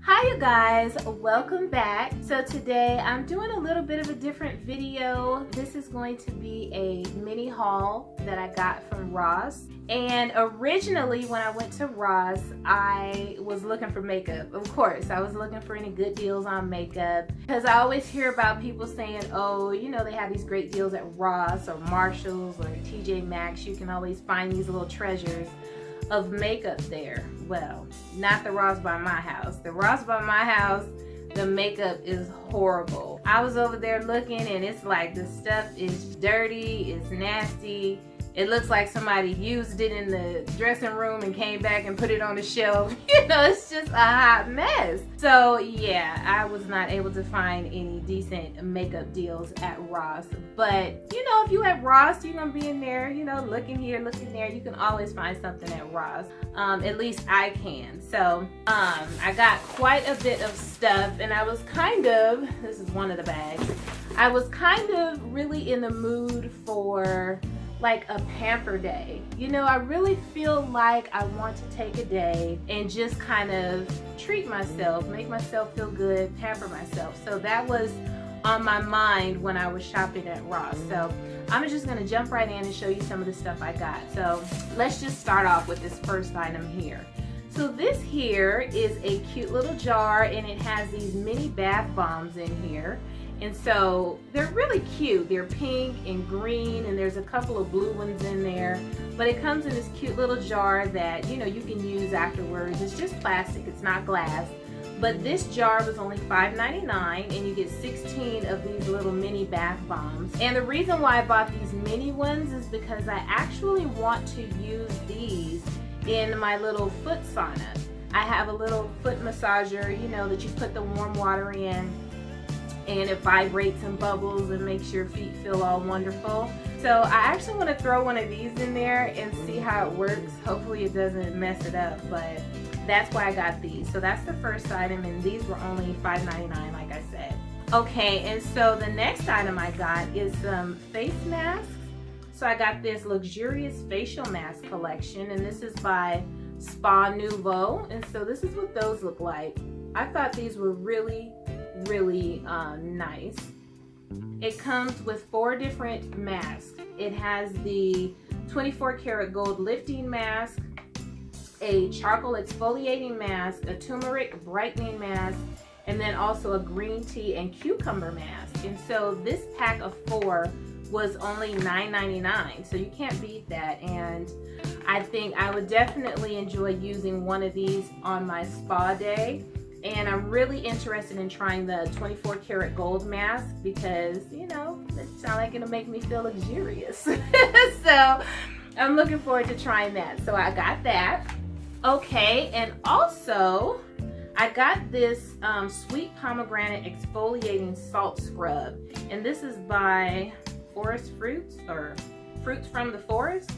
Hi you guys, welcome back. So today I'm doing a little bit of a different video. This is going to be a mini haul that I got from Ross. And originally when I went to Ross, I was looking for makeup. Of course, I was looking for any good deals on makeup because I always hear about people saying, oh, you know, they have these great deals at Ross or Marshalls or TJ Maxx. You can always find these little treasures of makeup there. Well, not the Ross by my house. The Ross by my house, the makeup is horrible. I was over there looking and it's like the stuff is dirty, it's nasty. It looks like somebody used it in the dressing room and came back and put it on the shelf. You know, it's just a hot mess. So yeah, I was not able to find any decent makeup deals at Ross. But you know, if you at Ross, you're gonna be in there, you know, looking here, looking there. You can always find something at Ross. At least I can. So I got quite a bit of stuff and I was kind of, this is one of the bags, I was kind of really in the mood for like a pamper day. You know, I really feel like I want to take a day and just kind of treat myself, make myself feel good, pamper myself. So that was on my mind when I was shopping at Ross. So I'm just gonna jump right in and show you some of the stuff I got. So let's just start off with this first item here. So this here is a cute little jar and it has these mini bath bombs in here. And so they're really cute. They're pink and green and there's a couple of blue ones in there. But it comes in this cute little jar that, you know, you can use afterwards. It's just plastic, it's not glass. But this jar was only $5.99 and you get 16 of these little mini bath bombs. And the reason why I bought these mini ones is because I actually want to use these in my little foot sauna. I have a little foot massager, you know, that you put the warm water in and it vibrates and bubbles and makes your feet feel all wonderful. So I actually want to throw one of these in there and see how it works. Hopefully it doesn't mess it up, but that's why I got these. So that's the first item and these were only $5.99 like I said. Okay, and so the next item I got is some face masks. So I got this luxurious facial mask collection and this is by Spa Nouveau. And so this is what those look like. I thought these were really nice. It comes with 4 different masks. It has the 24 karat gold lifting mask, a charcoal exfoliating mask, a turmeric brightening mask, and then also a green tea and cucumber mask. And so this pack of 4 was only $9.99, so you can't beat that. And I think I would definitely enjoy using one of these on my spa day. And I'm really interested in trying the 24 karat gold mask because, you know, it sounds like it'll make me feel luxurious. So I'm looking forward to trying that. So I got that. Okay, and also I got this sweet pomegranate exfoliating salt scrub. And this is by Forest Fruits or Fruits from the Forest.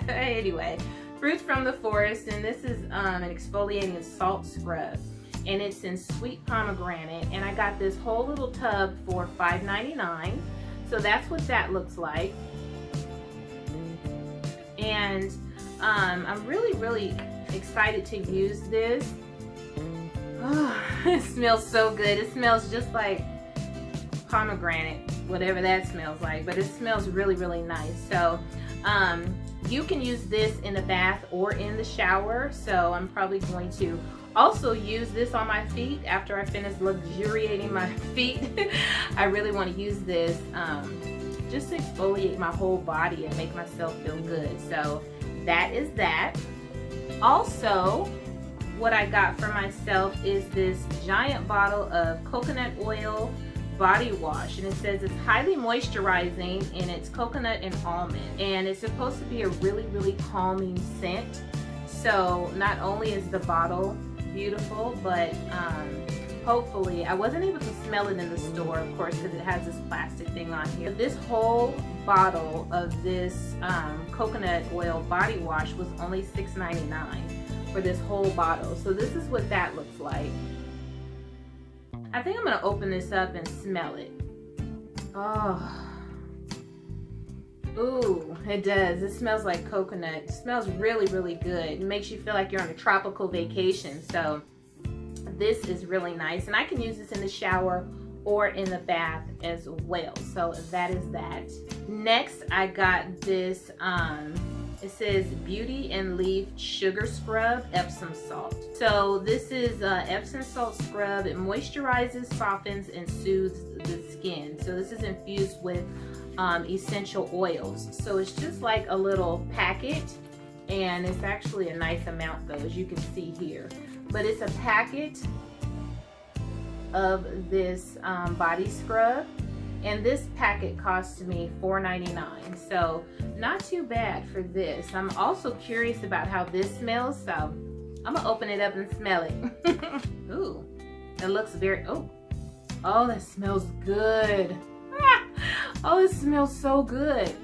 Anyway, Fruits from the Forest, and this is an exfoliating salt scrub. And it's in sweet pomegranate, and I got this whole little tub for $5.99. So that's what that looks like. And I'm really excited to use this. Oh, it smells so good. It smells just like pomegranate, whatever that smells like, but it smells really nice. So you can use this in the bath or in the shower. So I'm probably going to also use this on my feet after I finish luxuriating my feet. I really want to use this just to exfoliate my whole body and make myself feel good. So that is that. Also, what I got for myself is this giant bottle of coconut oil body wash, and it says it's highly moisturizing and it's coconut and almond, and it's supposed to be a really calming scent. So not only is the bottle beautiful, but hopefully, I wasn't able to smell it in the store, of course, because it has this plastic thing on here. This whole bottle of this coconut oil body wash was only $6.99 for this whole bottle. So this is what that looks like. I think I'm gonna open this up and smell it. Oh. Ooh, it does. It smells like coconut. It smells really good. It makes you feel like you're on a tropical vacation. So this is really nice, and I can use this in the shower or in the bath as well. So that is that. Next, I got this, it says Beauty and Leaf Sugar Scrub Epsom Salt. So this is Epsom Salt Scrub. It moisturizes, softens, and soothes the skin. So this is infused with essential oils. So it's just like a little packet, and it's actually a nice amount though, as you can see here. But it's a packet of this body scrub, and this packet cost me $4.99, so not too bad for this. I'm also curious about how this smells, so I'm gonna open it up and smell it. Ooh, it looks very, oh, that smells good. Oh, it smells so good.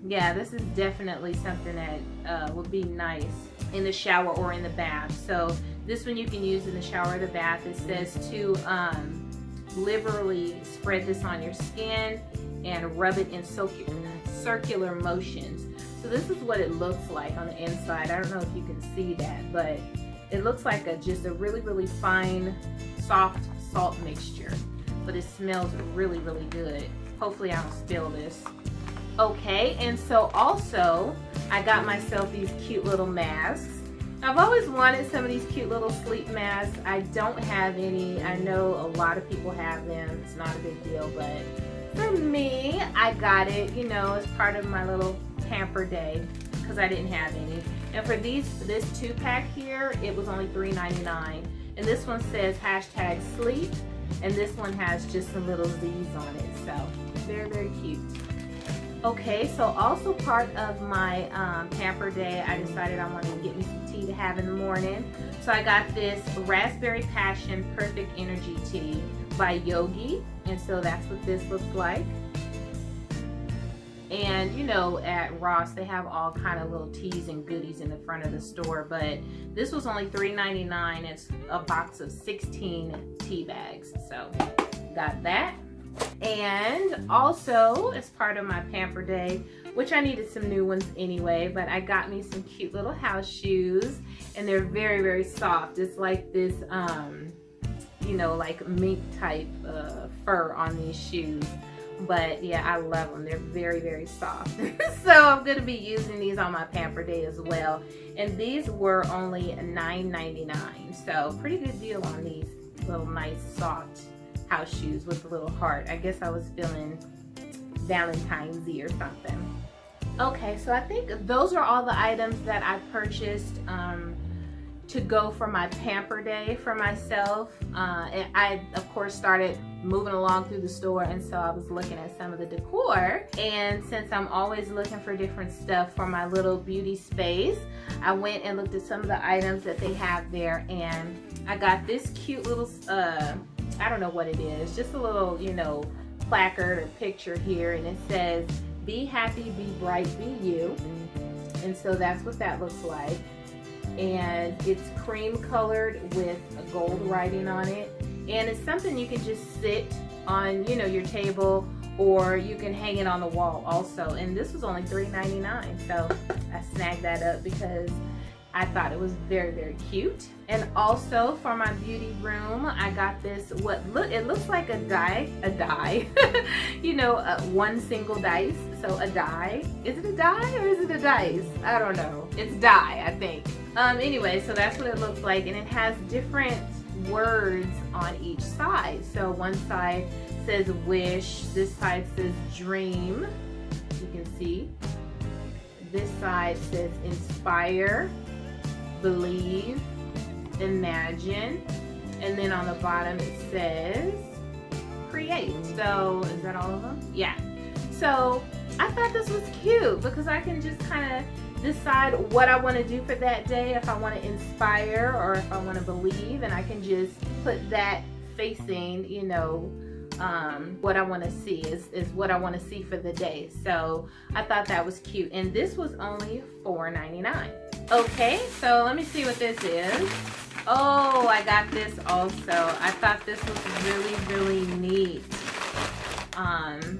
Yeah, this is definitely something that would be nice in the shower or in the bath. So this one you can use in the shower or the bath. It says to liberally spread this on your skin and rub it in circular motions. So this is what it looks like on the inside. I don't know if you can see that, but it looks like just a really, really fine, soft salt mixture. But it smells really, really good. Hopefully I don't spill this. Okay, and so also I got myself these cute little masks. I've always wanted some of these cute little sleep masks. I don't have any. I know a lot of people have them. It's not a big deal, but for me, I got it, you know, as part of my little Pamper day because I didn't have any. And for this 2-pack here, it was only $3.99. And this one says #sleep, and this one has just some little Z's on it. So very, very cute. Okay, so also part of my Pamper day, I decided I wanted to get me some tea to have in the morning. So I got this Raspberry Passion Perfect Energy Tea by Yogi. And so that's what this looks like. And you know, at Ross, they have all kind of little teas and goodies in the front of the store. But this was only $3.99. It's a box of 16 tea bags. So got that. And also, as part of my Pamper day, which I needed some new ones anyway, but I got me some cute little house shoes, and they're very, very soft. It's like this, you know, like mink type fur on these shoes. But yeah, I love them. They're very, very soft. So I'm going to be using these on my Pamper day as well. And these were only $9.99. So pretty good deal on these little nice soft house shoes with a little heart. I guess I was feeling Valentine's-y or something. Okay, so I think those are all the items that I purchased to go for my Pamper day for myself. And I, of course, started moving along through the store, and so I was looking at some of the decor. And since I'm always looking for different stuff for my little beauty space, I went and looked at some of the items that they have there, and I got this cute little I don't know what it is, just a little, you know, placard or picture here, and it says, "Be happy, be bright, be you." And so that's what that looks like. And it's cream colored with a gold writing on it. And it's something you can just sit on, you know, your table, or you can hang it on the wall also. And this was only $3.99, so I snagged that up because I thought it was very, very cute. And also for my beauty room, I got this, it looks like a die, you know, one single dice. So a die, is it a die or is it a dice? I don't know, it's die, I think. Anyway, so that's what it looks like, and it has different words on each side. So one side says wish, this side says dream, you can see. This side says inspire, believe, imagine, and then on the bottom it says create. So is that all of them? Yeah. So I thought this was cute because I can just kind of decide what I want to do for that day, if I want to inspire or if I want to believe, and I can just put that facing, you know, what I want to see is what I want to see for the day. So I thought that was cute, and this was only $4.99. Okay, so let me see what this is. Oh, I got this also. I thought this was really, really neat.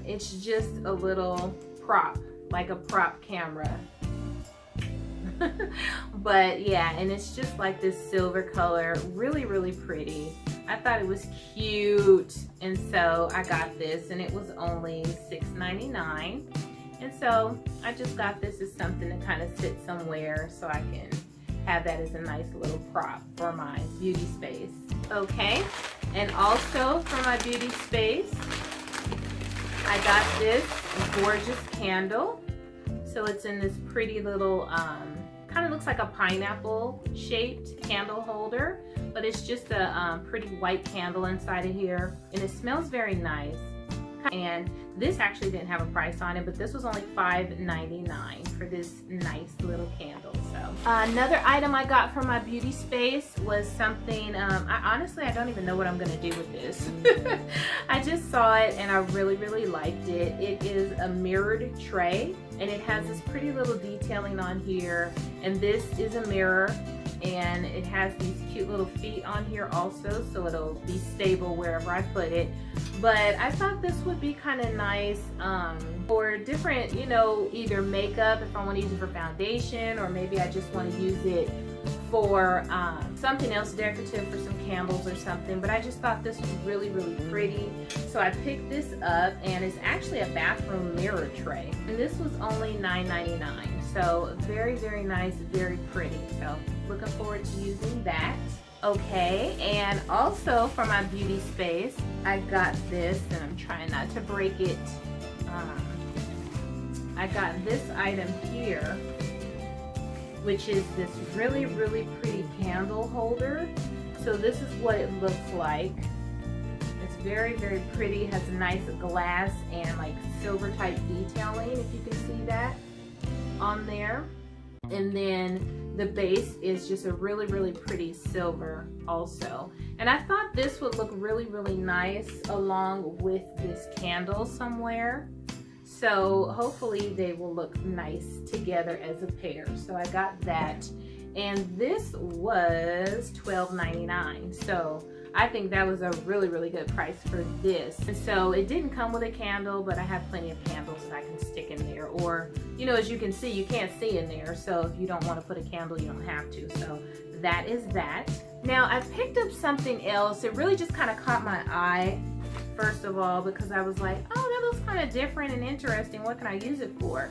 It's just a little prop, like a prop camera. But yeah, and it's just like this silver color, really, really pretty. I thought it was cute, and so I got this, and it was only $6.99. And so I just got this as something to kind of sit somewhere so I can have that as a nice little prop for my beauty space. Okay, and also for my beauty space, I got this gorgeous candle. So it's in this pretty little, kind of looks like a pineapple shaped candle holder, but it's just a pretty white candle inside of here, and it smells very nice. And this actually didn't have a price on it, but this was only $5.99 for this nice little candle. So another item I got from my beauty space was something, honestly I don't even know what I'm gonna do with this. I just saw it and I really, really liked it. It is a mirrored tray, and it has this pretty little detailing on here, and this is a mirror, and it has these cute little feet on here also, so it'll be stable wherever I put it. But I thought this would be kind of nice for different, you know, either makeup, if I want to use it for foundation, or maybe I just want to use it for something else decorative, for some candles or something. But I just thought this was really, really pretty, so I picked this up, and it's actually a bathroom mirror tray, and this was only $9.99. So very, very nice, very pretty. So looking forward to using that. Okay, and also for my beauty space, I got this, and I'm trying not to break it. I got this item here, which is this really, really pretty candle holder. So this is what it looks like. It's very, very pretty. It has a nice glass and like silver type detailing, if you can see that on there. And then the base is just a really, really pretty silver also. And I thought this would look really, really nice along with this candle somewhere. So hopefully they will look nice together as a pair. So I got that, and this was $12.99. So I think that was a really, really good price for this. And so it didn't come with a candle, but I have plenty of candles that I can stick in there. Or, you know, as you can see, you can't see in there. So if you don't want to put a candle, you don't have to. So that is that. Now I picked up something else. It really just kind of caught my eye, first of all, because I was like, oh, that looks kind of different and interesting. What can I use it for?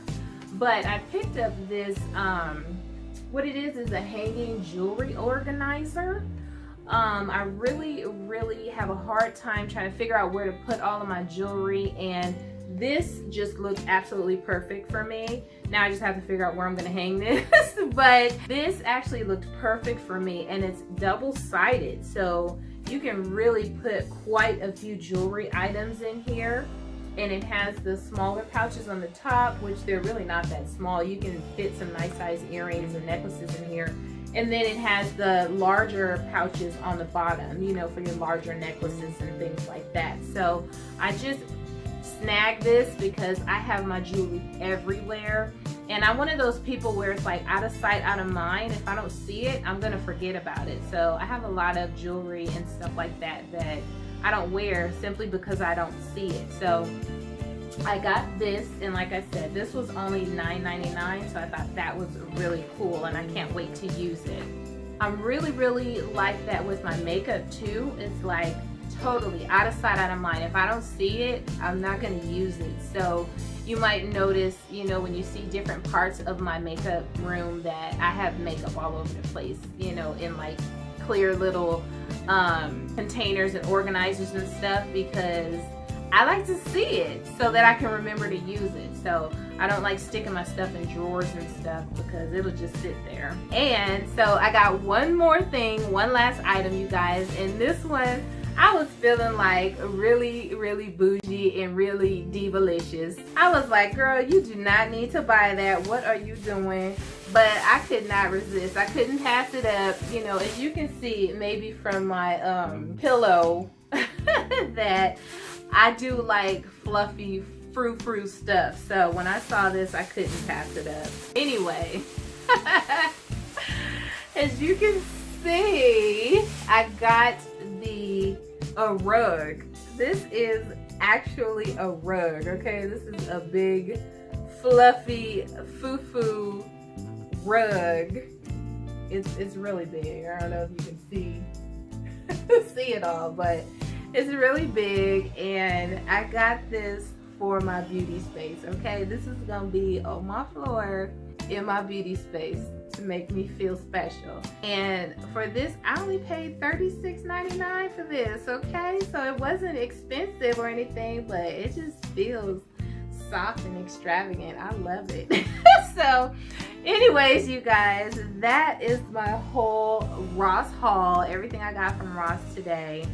But I picked up this, what it is a hanging jewelry organizer. I really, really have a hard time trying to figure out where to put all of my jewelry, and this just looked absolutely perfect for me. Now I just have to figure out where I'm gonna hang this. But this actually looked perfect for me, and it's double-sided, so you can really put quite a few jewelry items in here. And it has the smaller pouches on the top, which they're really not that small. You can fit some nice size earrings and necklaces in here. And then it has the larger pouches on the bottom, you know, for your larger necklaces and things like that. So I just snagged this because I have my jewelry everywhere. And I'm one of those people where it's like out of sight, out of mind. If I don't see it, I'm gonna forget about it. So I have a lot of jewelry and stuff like that that I don't wear simply because I don't see it. So I got this, and like I said, this was only $9.99, so I thought that was really cool, and I can't wait to use it. I'm really, really like that with my makeup too. It's like totally out of sight, out of mind. If I don't see it, I'm not gonna use it. So you might notice, you know, when you see different parts of my makeup room that I have makeup all over the place, you know, in like clear little containers and organizers and stuff, because I like to see it so that I can remember to use it. So I don't like sticking my stuff in drawers and stuff because it'll just sit there. And so I got one more thing, one last item, you guys, and this one I was feeling like really, really bougie and really divalicious. I was like, girl, you do not need to buy that. What are you doing? But I could not resist. I couldn't pass it up. You know, as you can see, maybe from my pillow, that I do like fluffy frou-frou stuff. So when I saw this, I couldn't pass it up. Anyway, as you can see, I got a rug. This is actually a rug, okay? This is a big, fluffy, foo-foo rug. It's really big. I don't know if you can see see it all, but it's really big, and I got this for my beauty space. Okay, this is gonna be on my floor in my beauty space to make me feel special. And for this, I only paid $36.99 for this. Okay, so it wasn't expensive or anything, but it just feels soft and extravagant. I love it. So anyways, you guys, that is my whole Ross haul, everything I got from Ross today.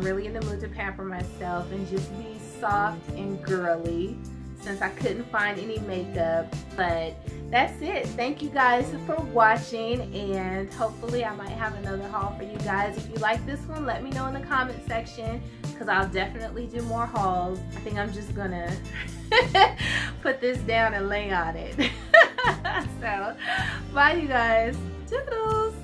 Really in the mood to pamper myself and just be soft and girly since I couldn't find any makeup. But that's it. Thank you guys for watching, and hopefully I might have another haul for you guys. If you like this one, let me know in the comment section, because I'll definitely do more hauls. I think I'm just gonna put this down and lay on it. So bye you guys. Toodles.